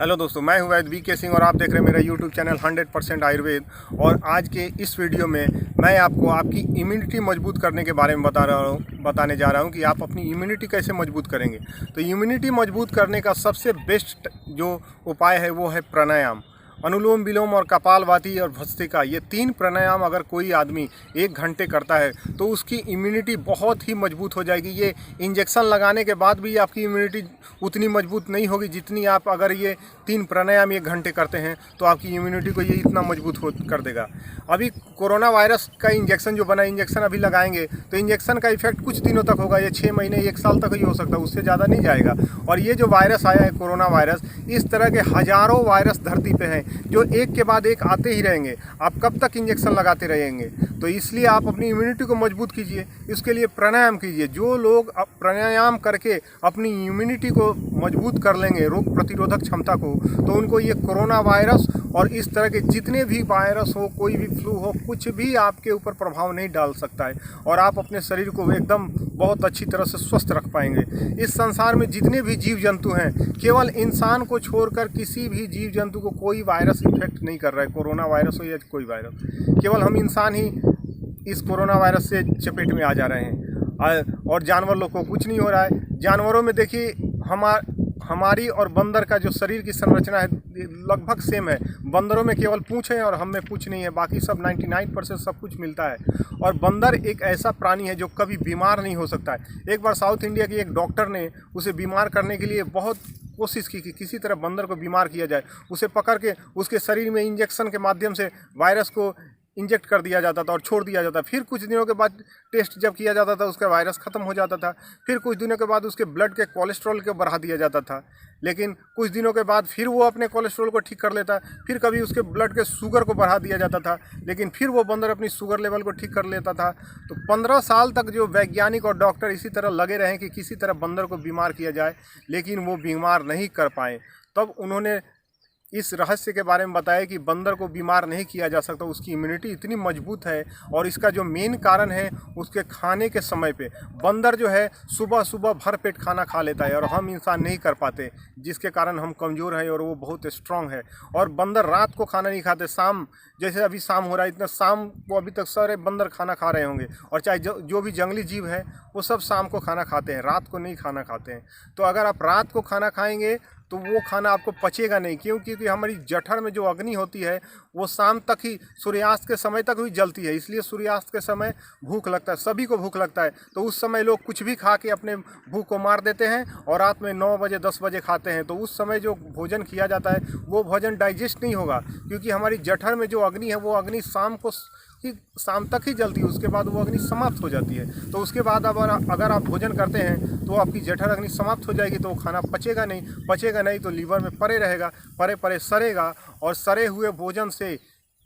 Hello दोस्तों, मैं हूं वैद्य वी.के. सिंह और आप देख रहे हैं मेरा यूट्यूब चैनल 100% आयुर्वेद। और आज के इस वीडियो में मैं आपको आपकी इम्यूनिटी मजबूत करने के बारे में बताने जा रहा हूं कि आप अपनी इम्यूनिटी कैसे मजबूत करेंगे। तो इम्यूनिटी मजबूत करने का सबसे बेस्ट जो उपाय है वो है प्राणायाम। अनुलोम विलोम और कपालभाति और भस्त्रिका, ये 3 प्राणायाम अगर कोई आदमी 1 घंटे करता है तो उसकी इम्यूनिटी बहुत ही मजबूत हो जाएगी। ये इंजेक्शन लगाने के बाद भी आपकी इम्यूनिटी उतनी मजबूत नहीं होगी जितनी आप अगर ये 3 प्राणायाम 1 घंटे करते हैं तो आपकी इम्यूनिटी को ये इतना मजबूत कर देगा। अभी कोरोना वायरस का इंजेक्शन जो बना, इंजेक्शन अभी लगाएंगे तो इंजेक्शन का इफेक्ट कुछ दिनों तक होगा, ये 6 महीने 1 साल तक ही हो सकता है, उससे ज़्यादा नहीं जाएगा। और ये जो वायरस आया है कोरोना वायरस, इस तरह के हज़ारों वायरस धरती पे हैं जो एक के बाद एक आते ही रहेंगे। आप कब तक इंजेक्शन लगाते रहेंगे? तो इसलिए आप अपनी इम्यूनिटी को मजबूत कीजिए, इसके लिए प्राणायाम कीजिए। जो लोग प्राणायाम करके अपनी इम्यूनिटी को मजबूत कर लेंगे, रोग प्रतिरोधक क्षमता को, तो उनको ये कोरोना वायरस और इस तरह के जितने भी वायरस हो, कोई भी फ्लू हो, कुछ भी आपके ऊपर प्रभाव नहीं डाल सकता है और आप अपने शरीर को एकदम बहुत अच्छी तरह से स्वस्थ रख पाएंगे। इस संसार में जितने भी जीव जंतु हैं, केवल इंसान को छोड़कर किसी भी जीव जंतु को कोई वायरस इफेक्ट नहीं कर रहा है। कोरोना वायरस हो या कोई वायरस, केवल हम इंसान ही इस कोरोना वायरस से चपेट में आ जा रहे हैं और जानवर लोग को कुछ नहीं हो रहा है। जानवरों में देखिए, हमारी और बंदर का जो शरीर की संरचना है लगभग सेम है। बंदरों में केवल पूँछ है और हम में पूँछ नहीं है, बाकी सब 99% सब कुछ मिलता है। और बंदर एक ऐसा प्राणी है जो कभी बीमार नहीं हो सकता है। एक बार साउथ इंडिया की एक डॉक्टर ने उसे बीमार करने के लिए बहुत कोशिश की कि किसी तरह बंदर को बीमार किया जाए। उसे पकड़ के उसके शरीर में इंजेक्शन के माध्यम से वायरस को इंजेक्ट कर दिया जाता था और छोड़ दिया जाता। फिर कुछ दिनों के बाद टेस्ट जब किया जाता था, उसका वायरस ख़त्म हो जाता था। फिर कुछ दिनों के बाद उसके ब्लड के कोलेस्ट्रॉल को बढ़ा दिया जाता था, लेकिन कुछ दिनों के बाद फिर वो अपने कोलेस्ट्रॉल को ठीक कर लेता। फिर कभी उसके ब्लड के शुगर को बढ़ा दिया जाता था, लेकिन फिर वो बंदर अपनी शुगर लेवल को ठीक कर लेता था। तो 15 साल तक जो वैज्ञानिक और डॉक्टर इसी तरह लगे रहे कि किसी तरह बंदर को बीमार किया जाए, लेकिन वो बीमार नहीं कर पाए। तब उन्होंने इस रहस्य के बारे में बताया कि बंदर को बीमार नहीं किया जा सकता, उसकी इम्यूनिटी इतनी मजबूत है। और इसका जो मेन कारण है उसके खाने के समय पे, बंदर जो है सुबह सुबह भर पेट खाना खा लेता है और हम इंसान नहीं कर पाते, जिसके कारण हम कमज़ोर हैं और वो बहुत स्ट्रांग है। और बंदर रात को खाना नहीं खाते, शाम, जैसे अभी शाम हो रहा है, इतना शाम को अभी तक सारे बंदर खाना खा रहे होंगे। और चाहे जो भी जंगली जीव है वो सब शाम को खाना खाते हैं, रात को नहीं खाना खाते हैं। तो अगर आप रात को खाना खाएंगे तो वो खाना आपको पचेगा नहीं। क्योंकि हमारी जठर में जो अग्नि होती है वो शाम तक ही, सूर्यास्त के समय तक ही जलती है। इसलिए सूर्यास्त के समय भूख लगता है, सभी को भूख लगता है। तो उस समय लोग कुछ भी खा के अपने भूख को मार देते हैं और रात में 9 बजे 10 बजे खाते हैं। तो उस समय जो भोजन किया जाता है वो भोजन डाइजेस्ट नहीं होगा, क्योंकि हमारी जठर में जो अग्नि है वो अग्नि शाम तक ही जलती है, उसके बाद वो अग्नि समाप्त हो जाती है। तो उसके बाद अगर आप भोजन करते हैं तो आपकी जठर अग्नि समाप्त हो जाएगी, तो वो खाना पचेगा नहीं तो लीवर में परे रहेगा, परे सड़ेगा। और सड़े हुए भोजन से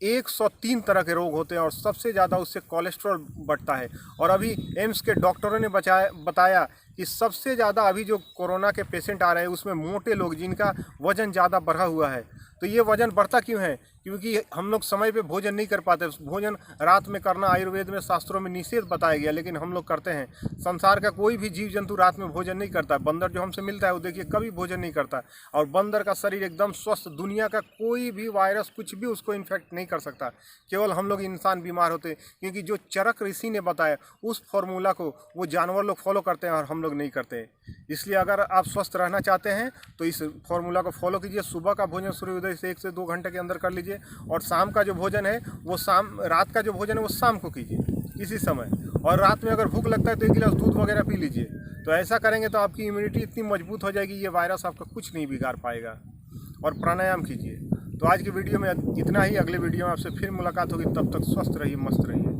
103 तरह के रोग होते हैं और सबसे ज़्यादा उससे कोलेस्ट्रॉल बढ़ता है। और अभी एम्स के डॉक्टरों ने बताया कि सबसे ज़्यादा अभी जो कोरोना के पेशेंट आ रहे हैं उसमें मोटे लोग, जिनका वज़न ज़्यादा बढ़ा हुआ है। तो ये वज़न बढ़ता क्यों है? क्योंकि हम लोग समय पे भोजन नहीं कर पाते। भोजन रात में करना आयुर्वेद में, शास्त्रों में निषेध बताया गया, लेकिन हम लोग करते हैं। संसार का कोई भी जीव जंतु रात में भोजन नहीं करता। बंदर जो हमसे मिलता है वो देखिए कभी भोजन नहीं करता, और बंदर का शरीर एकदम स्वस्थ, दुनिया का कोई भी वायरस कुछ भी उसको इन्फेक्ट नहीं कर सकता। केवल हम लोग इंसान बीमार होते हैं, क्योंकि जो चरक ऋषि ने बताया उस फॉर्मूला को वो जानवर लोग फॉलो करते हैं और हम लोग नहीं करते। इसलिए अगर आप स्वस्थ रहना चाहते हैं तो इस फॉर्मूला को फॉलो कीजिए। सुबह का भोजन सूर्योदय से 1 से 2 घंटे के अंदर कर लीजिए, और शाम का जो भोजन है वो रात का जो भोजन है वो शाम को कीजिए इसी समय। और रात में अगर भूख लगता है तो 1 गिलास दूध वगैरह पी लीजिए। तो ऐसा करेंगे तो आपकी इम्यूनिटी इतनी मजबूत हो जाएगी, ये वायरस आपका कुछ नहीं बिगाड़ पाएगा। और प्राणायाम कीजिए। तो आज की वीडियो में इतना ही। अगले वीडियो में आपसे फिर मुलाकात होगी, तब तक स्वस्थ रहिए, मस्त रहिए।